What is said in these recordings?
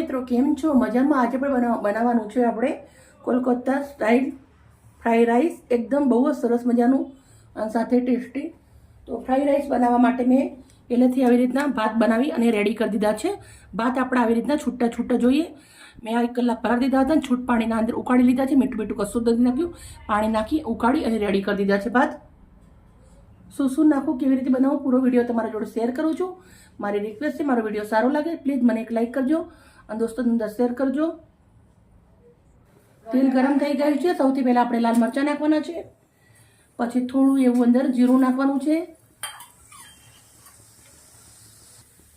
મિત્રો, કેમ છો? મજામાં? આજે પણ બનાવવાનું છે આપણે કોલકાતા સ્ટાઇલ ફ્રાઈડ રાઈસ, એકદમ બહુ જ સરસ મજાનું અને સાથે ટેસ્ટી. તો ફ્રાઈડ રાઈસ બનાવવા માટે મેં પહેલેથી આવી રીતના ભાત બનાવી અને રેડી કરી દીધા છે. ભાત આપણે આવી રીતના છૂટા છૂટા જોઈએ. મેં 1 કલાક પલાળી દીધા હતા અને છૂટ પાણીના અંદર ઉકાળી લીધા છે. મીઠું મીઠું કશું નથી નાખ્યું, પાણી નાખી ઉકાળી અને રેડી કરી દીધા છે ભાત. શું નાખું, કેવી રીતે બનાવું, પૂરો વિડીયો તમારા જોડે શેર કરું છું. મારી રિક્વેસ્ટ છે, મારો વિડીયો સારો લાગે પ્લીઝ મને એક લાઈક કરજો અને દોસ્તોની અંદર શેર કરજો. તેલ ગરમ થઈ ગયું છે. સૌથી પહેલાં આપણે લાલ મરચાં નાખવાના છે, પછી થોડું એવું અંદર જીરું નાખવાનું છે.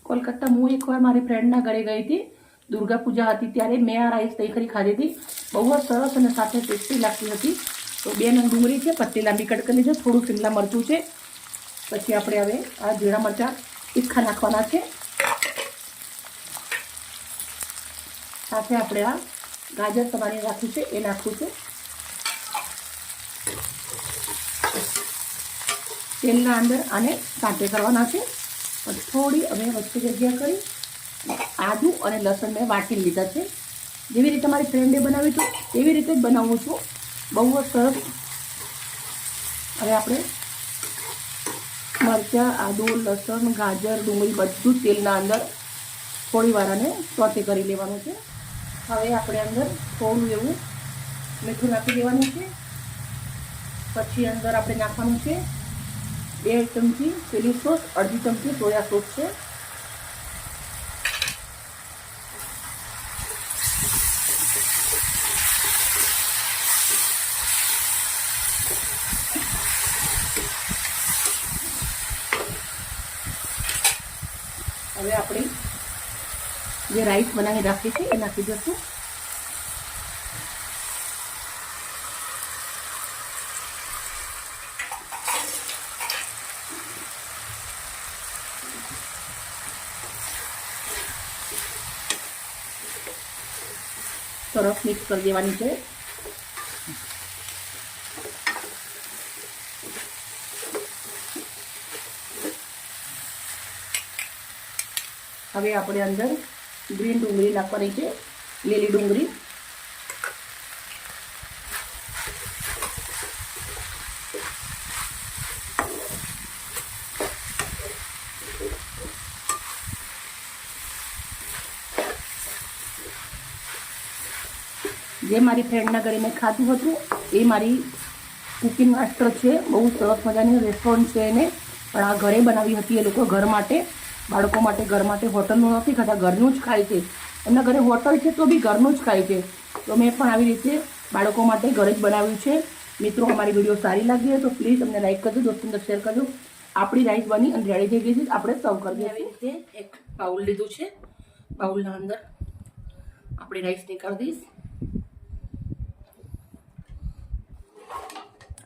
કોલકાતા હું એકવાર મારી ફ્રેન્ડના ઘરે ગઈ હતી, દુર્ગા પૂજા હતી, ત્યારે મેં આ રાઈસ તઈ કરી ખાધી હતી. બહુ જ સરસ અને સાથે ટેસ્ટી લાગતી હતી. તો 2 નંગ ડુંગળી છે, પત્તી લાંબી કટ કરી લીધો, થોડું શિમલા મરચું છે. પછી આપણે હવે આ જીરા મરચાં તીખા નાખવાના છે. સાથે આપણે આ ગાજર તમારે રાખવું છે એ નાખવું છે. તેલના અંદર આને સાંતે કરવાના છે. થોડી હવે વચ્ચે જગ્યા કરી આદુ અને લસણ મેં વાટી લીધા છે. જેવી રીતે મારી ફ્રેન્ડે બનાવ્યું હતું એવી રીતે જ બનાવું છું. બહુ જ સરસ. હવે આપણે મરચાં, આદુ, લસણ, ગાજર, ડુંગળી બધું તેલના અંદર થોડી વાર આને સોતે કરી લેવાનું છે. હવે આપણે અંદર થોડું એવું મીઠું નાખી દેવાનું છે. પછી અંદર આપણે નાખવાનું છે 2 ચમચી ચીલી સોસ, અડધી ચમચી સોયા સોસ છે. હવે આપણે જે રાઈસ બનાવી રાખી છે એ નાખી દઈશું. સરસ મિક્સ કરી દેવાની છે. હવે આપણે અંદર ગ્રીન ડુંગળી નાખવાની છે, લીલી ડુંગળી. જે મારી ફ્રેન્ડના ઘરે મેં ખાધું હતું એ મારી કુકિંગ માસ્ટર છે. બહુ સરસ મજાની રેસ્ટોરન્ટ છે એને, પણ આ ઘરે બનાવી હતી એ લોકો ઘર માટે, બાળકો માટે, ઘર માટે. હોટલનું નથી ખાતા, ઘરનું જ ખાય છે. એમના ઘરે હોટલ છે તો બી ઘરનું જ ખાય છે. તો મેં પણ આવી રીતે બાળકો માટે ઘરે જ બનાવ્યું છે. મિત્રો, અમારી વિડીયો સારી લાગી હોય તો પ્લીઝ અમને લાઈક કરજો, દોસ્તોને શેર કરજો. આપણી રાઈસ બની અને રેડી થઈ ગઈ છે. આપણે સર્વ કરી દઈએ. આવી રીતે એક બાઉલ લીધું છે. બાઉલના અંદર આપણી રાઈસ નીકાળી દઈશ.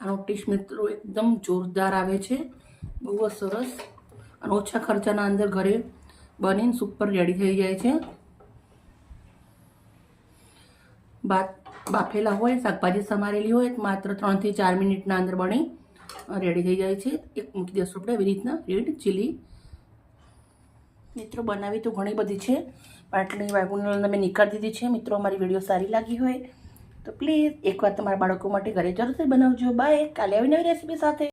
આનો ટેસ્ટ મિત્રો એકદમ જોરદાર આવે છે, બહુ જ સરસ અને ઓછા ખર્ચાના અંદર ઘરે બનીને સુપર રેડી થઈ જાય છે. બાફેલા હોય, શાકભાજી સમારેલી હોય, માત્ર 3 થી 4 મિનિટના અંદર બની રેડી થઈ જાય છે. એક મૂકી દઈશું આપણે એવી રીતના રેડ ચીલી. મિત્રો, બનાવી તો ઘણી બધી છે, પાટલી વાગુની મેં નીકાળી દીધી છે. મિત્રો, અમારી વિડીયો સારી લાગી હોય તો પ્લીઝ એકવાર તમારા બાળકો માટે ઘરે જરૂરથી બનાવજો. બાય. કાલે આવી નવી રેસીપી સાથે.